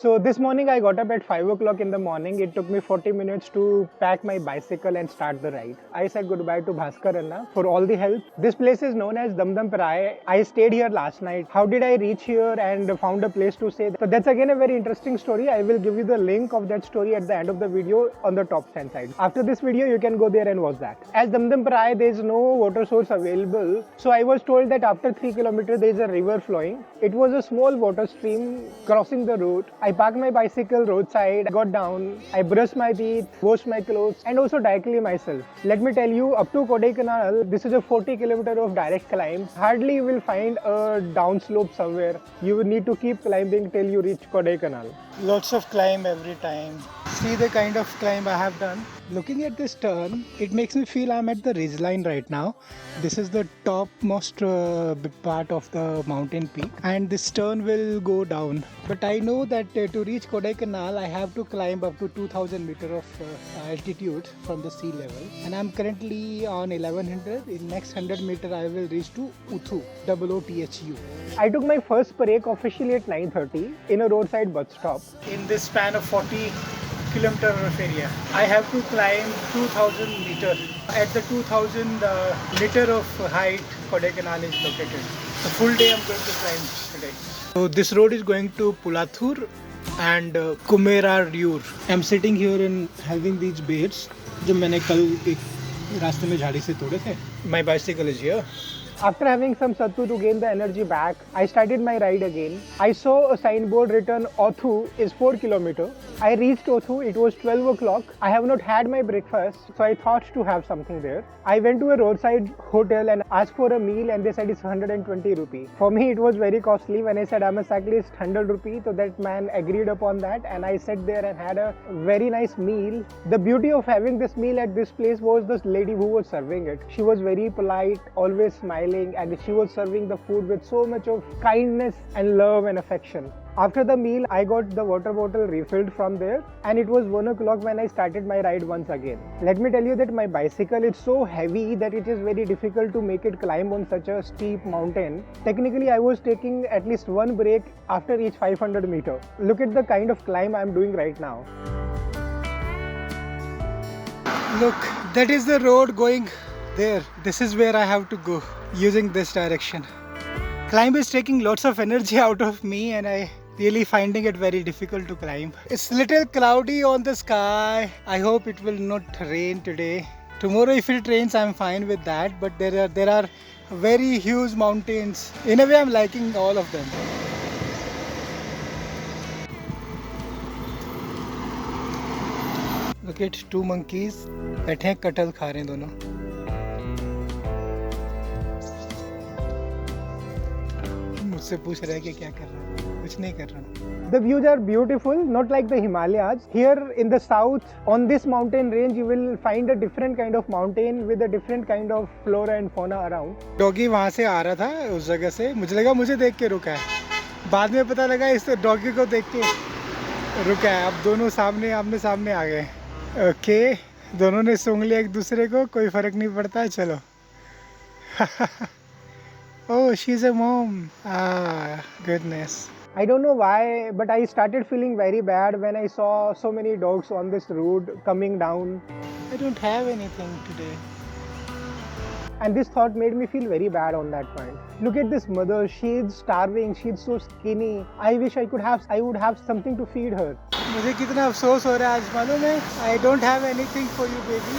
So this morning I got up at 5 o'clock in the morning. It took me 40 minutes to pack my bicycle and start the ride. I said goodbye to Bhaskar Anna for all the help. This place is known as Damdam Parai. I stayed here last night. How did I reach here and found a place to stay? So that's again a very interesting story. I will give you the link of that story at the end of the video on the top stand side. After this video you can go there and watch that. As Damdam Parai there is no water source available. So I was told that after 3 kilometers there is a river flowing. It was a small water stream crossing the road. I parked my bicycle roadside, got down, I brushed my teeth, washed my clothes and also directly myself. Let me tell you, up to Kodaikanal, this is a 40 kilometer of direct climb. Hardly you will find a downslope somewhere. You will need to keep climbing till you reach Kodaikanal. Lots of climb every time. See the kind of climb I have done. Looking at this turn, it makes me feel I'm at the ridgeline right now. This is the topmost part of the mountain peak and this turn will go down. But I know that to reach Kodaikanal, I have to climb up to 2000 meter of altitude from the sea level. And I'm currently on 1100. In next 100 meter, I will reach to Uthu, OOTHU. I took my first break officially at 9:30 in a roadside bus stop. In this span of 40 kilometer of area, I have to climb 2000 meter. At the 2000 meter of height, Kodaikanal is located. The full day I'm going to climb today. So this road is going to Pulathur and Kumerayur. I'm sitting here and having these bears जो मैंने कल एक रास्ते में झाड़ी से तोड़े थे. My bicycle is here. After having some sattu to gain the energy back, I started my ride again. I saw a signboard written Othu is 4 kilometers. I reached Othu, it was 12 o'clock. I have not had my breakfast, so I thought to have something there. I went to a roadside hotel and asked for a meal and they said it's 120 rupees. For me it was very costly. When I said I'm a cyclist, 100 rupees, so that man agreed upon that and I sat there and had a very nice meal. The beauty of having this meal at this place was this lady who was serving it. She was very polite, always smiling, and she was serving the food with so much of kindness and love and affection. After the meal, I got the water bottle refilled from there and it was 1 o'clock when I started my ride once again. Let me tell you that my bicycle is so heavy that it is very difficult to make it climb on such a steep mountain. Technically, I was taking at least one break after each 500 meter. Look at the kind of climb I am doing right now. Look, that is the road going there. This is where I have to go using this direction. Climb is taking lots of energy out of me and I really finding it very difficult to climb. It's little cloudy on the sky. I hope it will not rain today. Tomorrow if it rains I'm fine with that, but there are very huge mountains. In a way I'm liking all of them. Look at two monkeys बैठे हैं कटहल खा रहे हैं दोनों. मुझसे पूछ रहा है कि क्या कर रहा हूँ. कुछ नहीं कर रहा हूँ. The views are beautiful, not like the Himalayas. Here in the south, on this mountain range, you will find a different kind of mountain with a different kind of flora and fauna around. Doggy वहाँ से आ रहा था उस जगह से. मुझे लगा मुझे देख के रुका है. बाद में पता लगा इस डॉगी को देख के रुका है. अब दोनों सामने आमने सामने आ गए. ओके, दोनों ने सूंघ लिया एक दूसरे को. कोई फर्क नहीं पड़ता. चलो. Oh, she's a mom. Ah, goodness. I don't know why, but I started feeling very bad when I saw so many dogs on this road coming down. I don't have anything today. And this thought made me feel very bad on that point. Look at this mother, she's starving, she's so skinny. I wish I would have something to feed her. मुझे कितना अफसोस हो रहा है आज मालूम है. I don't have anything for you, baby.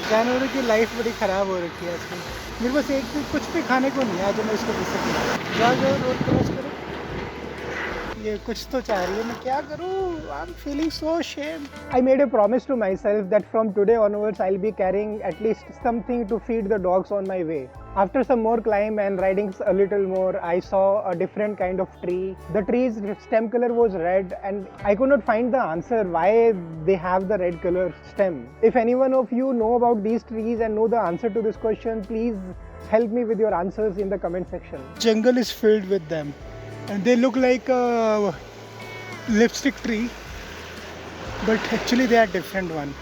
जानवरों की लाइफ बड़ी ख़राब हो रखी है आजकल. मेरे पास एक भी कुछ भी खाने को नहीं है जो मैं इसको दे सकूँ. जाओ रोड क्रॉस करो. ये कुछ तो चाह रही है, मैं क्या करूँ? I'm feeling so ashamed. I made a promise to myself that from today onwards I'll be carrying at least something to feed the dogs on my way. After some more climb and riding a little more, I saw a different kind of tree. The tree's stem color was red and I could not find the answer why they have the red color stem. If anyone of you know about these trees and know the answer to this question, please help me with your answers in the comment section. Jungle is filled with them and they look like a lipstick tree, but actually they are different one.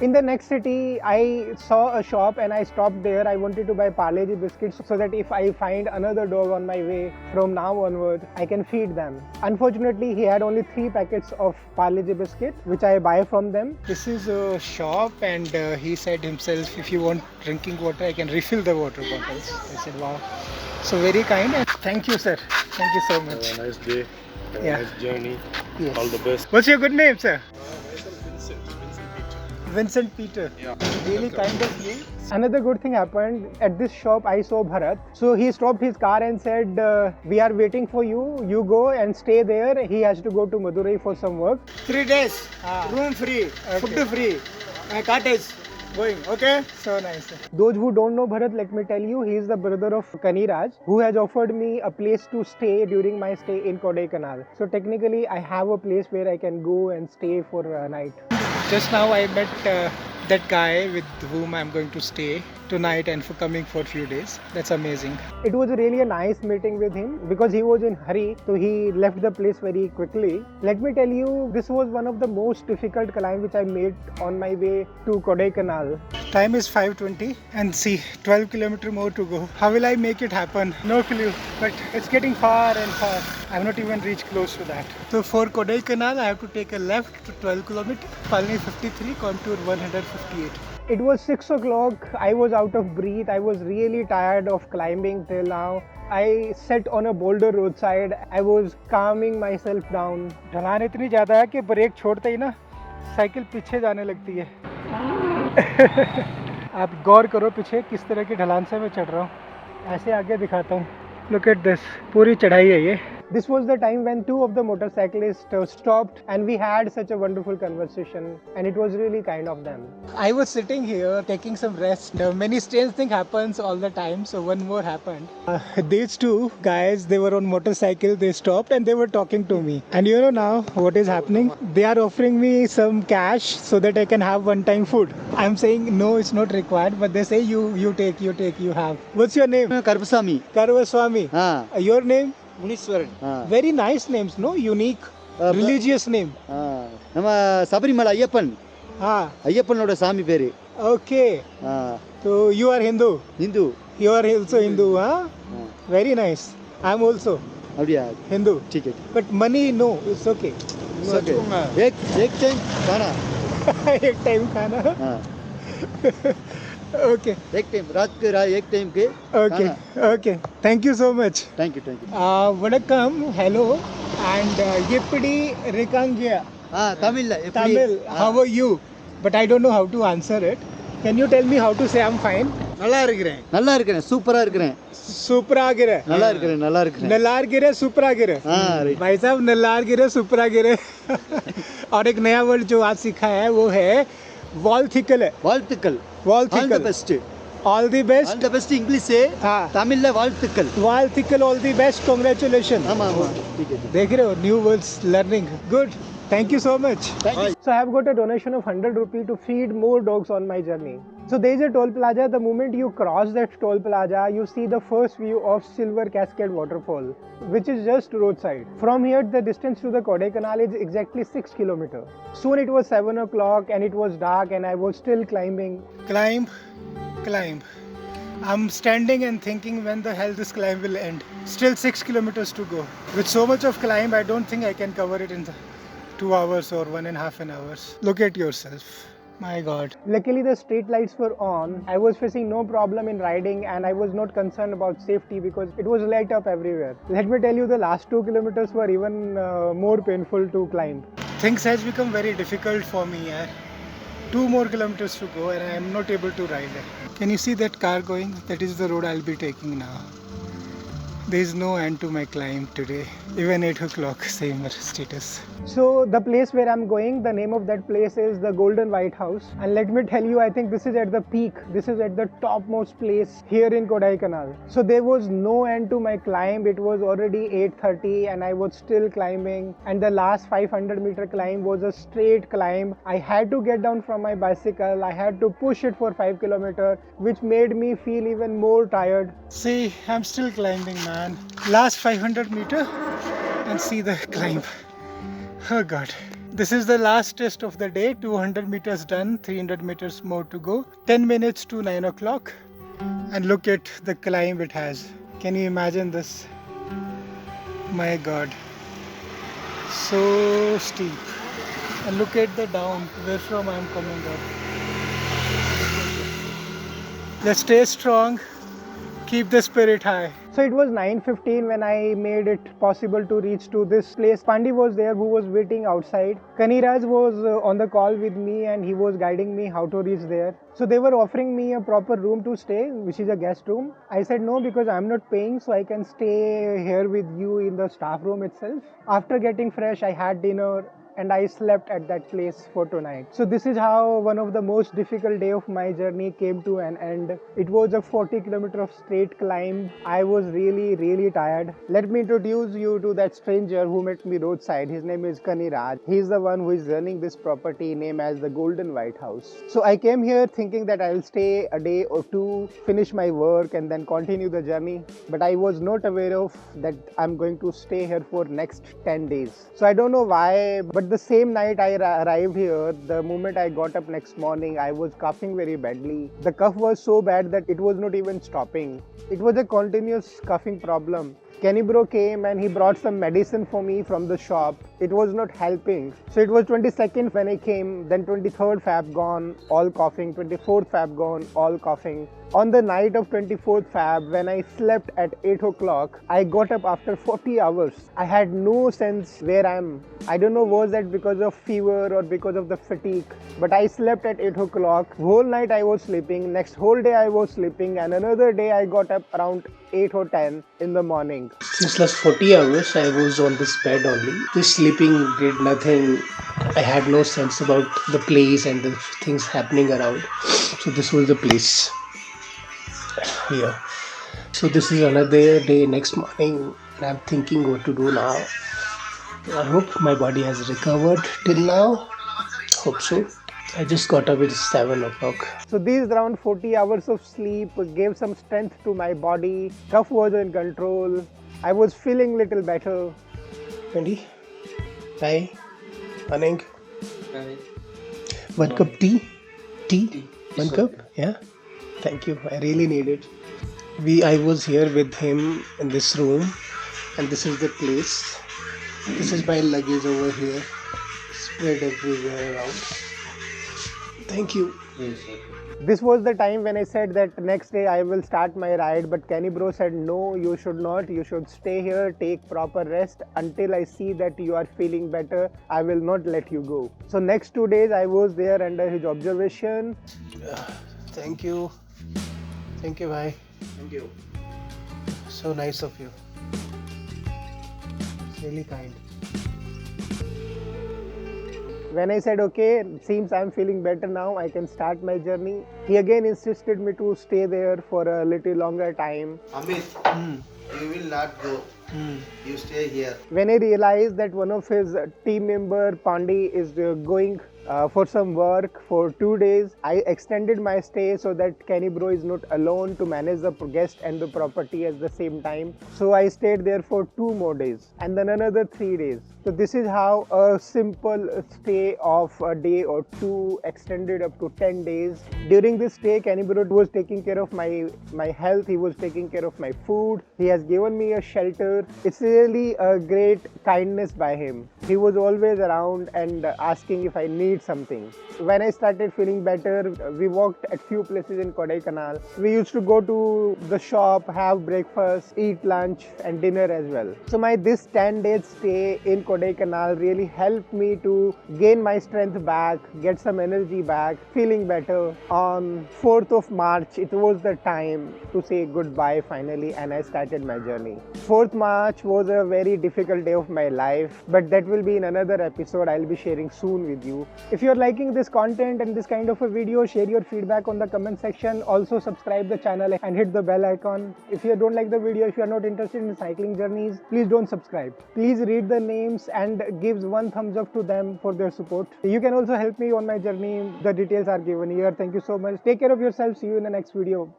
In the next city, I saw a shop and I stopped there. I wanted to buy Parle-G biscuits so that if I find another dog on my way from now onward, I can feed them. Unfortunately, he had only 3 packets of Parle-G biscuit, which I buy from them. This is a shop, and he said himself, if you want drinking water, I can refill the water bottles. I said, wow. So very kind, and thank you, sir. Thank you so much. Have a nice day. Have Yeah. a nice journey. Yes. All the best. What's your good name, sir? Vincent Peter. Vincent Peter. Yeah. Really kind of you. Another good thing happened at this shop. I saw Bharat. So he stopped his car and said, "We are waiting for you. You go and stay there." He has to go to Madurai for some work. 3 days, room free, food free, cottage going, okay? So nice. Those who don't know Bharat, let me tell you, he is the brother of Kaniraj, who has offered me a place to stay during my stay in Kodaikanal. So technically, I have a place where I can go and stay for a night. Just now I met that guy with whom I'm going to stay tonight and for coming for a few days. That's amazing. It was really a nice meeting with him because he was in hurry, so he left the place very quickly. Let me tell you, this was one of the most difficult climb which I made on my way to Kodaikanal. Time is 5:20 and see, 12 kilometers more to go. How will I make it happen? No clue, but it's getting far and far. I've not even reached close to that. So for Kodaikanal, I have to take a left to 12 kilometers, Palni 53, contour 158. It was 6 o'clock. I was out of breath. I was really tired of climbing till now. I sat on a boulder roadside. I was calming myself down. ढलान इतनी ज़्यादा है कि break छोड़ते ही ना cycle पीछे जाने लगती है. आप गौर करो पीछे किस तरह की ढलान से मैं चढ़ रहा हूँ. ऐसे आगे दिखाता हूँ. Look at this. पूरी चढ़ाई है ये. This was the time when 2 of the motorcyclists stopped and we had such a wonderful conversation, and it was really kind of them. I was sitting here taking some rest. Many strange things happens all the time, so one more happened. These two guys, they were on motorcycle, they stopped and they were talking to me. And you know now what is happening? They are offering me some cash so that I can have one-time food. I'm saying no, it's not required, but they say you take, you have. What's your name? Karpasamy. Karvaswamy. Your name? Munishwaran. Very nice names, no? Unique, religious name. நம்ம சபரிமலை ஐயப்பன் ஐயப்பனோட சாமி பேரு. Okay. So you are Hindu? Hindu. You are also Hindu, huh? Very nice. I'm also அப்படியா? Hindu. ठीक है. But money, no, it's okay. It's okay. एक time खाना. एक time खाना. Okay. एक टाइम रात के एक टाइम के. Okay. Okay. Thank you so much. Thank you. Vanakkam, hello, and Yeppidi Rekangya. Tamil. How are you? But I don't know how to answer it. Can you tell me how to say I'm fine? நல்லா இருக்கிறேன் சூப்பரா இருக்கிறேன். Supragira. நல்லா இருக்கிறேன். नलारगिरे सुपरागिरे. भाई साहब नलारगिरे सुपरागिरे. और एक नया वर्ड जो आज सीखा है वो है வாழ்த்துக்கள். All the best. All the best. All the best English है. तमिल வாழ்த்துக்கள். All the best. Congratulations. ஆமா ठीक है. देख रहे हो, new words learning. Good. Thank you so much. Thank you. So I have got a donation of 100 rupees to feed more dogs on my journey. So there is a toll plaza. The moment you cross that toll plaza, you see the first view of Silver Cascade waterfall, which is just roadside. From here, the distance to the Kodaikanal is exactly 6 kilometers. Soon it was 7 o'clock and it was dark and I was still climbing. Climb. I'm standing and thinking when the hell this climb will end. Still 6 kilometers to go. With so much of climb, I don't think I can cover it in 2 hours or 1.5 hours. Look at yourself. My God. Luckily the street lights were on. I was facing no problem in riding and I was not concerned about safety because it was light up everywhere. Let me tell you, the last 2 kilometers were even more painful to climb. Things has become very difficult for me. 2 more kilometers to go and I am not able to ride it. Can you see that car going? That is the road I'll be taking now. There is no end to my climb today. Even 8 o'clock, same status. So the place where I'm going, the name of that place is the Golden White House. And let me tell you, I think this is at the peak. This is at the topmost place here in Kodaikanal. So there was no end to my climb. It was already 8:30 and I was still climbing. And the last 500-meter climb was a straight climb. I had to get down from my bicycle. I had to push it for 5 kilometers, which made me feel even more tired. See, I'm still climbing, man. Last 500 meters and see the climb. Oh God. This is the last test of the day. 200 meters done, 300 meters more to go. 10 minutes to 9 o'clock. And look at the climb it has. Can you imagine this? My God. So steep. And look at the down, where from I am coming up. Let's stay strong. Keep the spirit high. So it was 9:15 when I made it possible to reach to this place. Pandi was there who was waiting outside. Kaniraj was on the call with me and he was guiding me how to reach there. So they were offering me a proper room to stay, which is a guest room. I said no because I'm not paying, so I can stay here with you in the staff room itself. After getting fresh, I had dinner and I slept at that place for tonight. So this is how one of the most difficult day of my journey came to an end. It was a 40 kilometer of straight climb. I was really tired. Let me introduce you to that stranger who met me roadside. His name is Kaniraj. He's the one who is running this property named as the Golden White House. So I came here thinking that I will stay a day or two, finish my work and then continue the journey. But I was not aware of that I'm going to stay here for next 10 days. So I don't know why, but the same night I arrived here, the moment I got up next morning, I was coughing very badly. The cough was so bad that it was not even stopping. It was a continuous coughing problem. Kenny bro came and he brought some medicine for me from the shop. It was not helping. So it was 22nd when I came, then 23rd Feb gone, all coughing, 24th Feb gone, all coughing. On the night of 24th Feb, when I slept at 8 o'clock, I got up after 40 hours. I had no sense where I am. I don't know was that because of fever or because of the fatigue, but I slept at 8 o'clock. Whole night I was sleeping, next whole day I was sleeping, and another day I got up around 8 or 10 in the morning. Since last 40 hours, I was on this bed only. This sleeping did nothing. I had no sense about the place and the things happening around. So this was the place here. So this is another day next morning. And I'm thinking what to do now. I hope my body has recovered till now. Hope so. I just got up at 7 o'clock. So these around 40 hours of sleep gave some strength to my body. Cough was in control. I was feeling little better. Andy? Hi. Morning. Hi. 1 cup tea? Tea? 1 cup? Yeah. Thank you. I really need it. I was here with him in this room, and this is the place. This is my luggage over here, spread everywhere around. Thank you. This was the time when I said that next day I will start my ride, but Kenny bro said no, you should not. You should stay here, take proper rest until I see that you are feeling better. I will not let you go. So next 2 days I was there under his observation. Thank you. Thank you, bhai. Thank you. So nice of you. Really kind. When I said, okay, seems I'm feeling better now, I can start my journey, he again insisted me to stay there for a little longer time. Amit, you will not go. You stay here. When I realized that one of his team member, Pandi, is going for some work for 2 days, I extended my stay so that Kenny bro is not alone to manage the guest and the property at the same time. So I stayed there for 2 more days and then another 3 days. So this is how a simple stay of a day or 2 extended up to 10 days. During this stay, Kenny bro was taking care of my health. He was taking care of my food. He has given me a shelter. It's really a great kindness by him. He was always around and asking if I need something. When I started feeling better, we walked at few places in Kodaikanal. We used to go to the shop, have breakfast, eat lunch and dinner as well. So this 10 days stay in Kodaikanal really helped me to gain my strength back, get some energy back, feeling better. On 4th of March, it was the time to say goodbye finally, and I started my journey. 4th March was a very difficult day of my life, but that will be in another episode I'll be sharing soon with you. If you're liking this content and this kind of a video, share your feedback on the comment section. Also subscribe the channel and hit the bell icon. If you don't like the video, if you're not interested in cycling journeys, please don't subscribe. Please read the names and give 1 thumbs up to them for their support. You can also help me on my journey. The details are given here. Thank you so much. Take care of yourself. See you in the next video.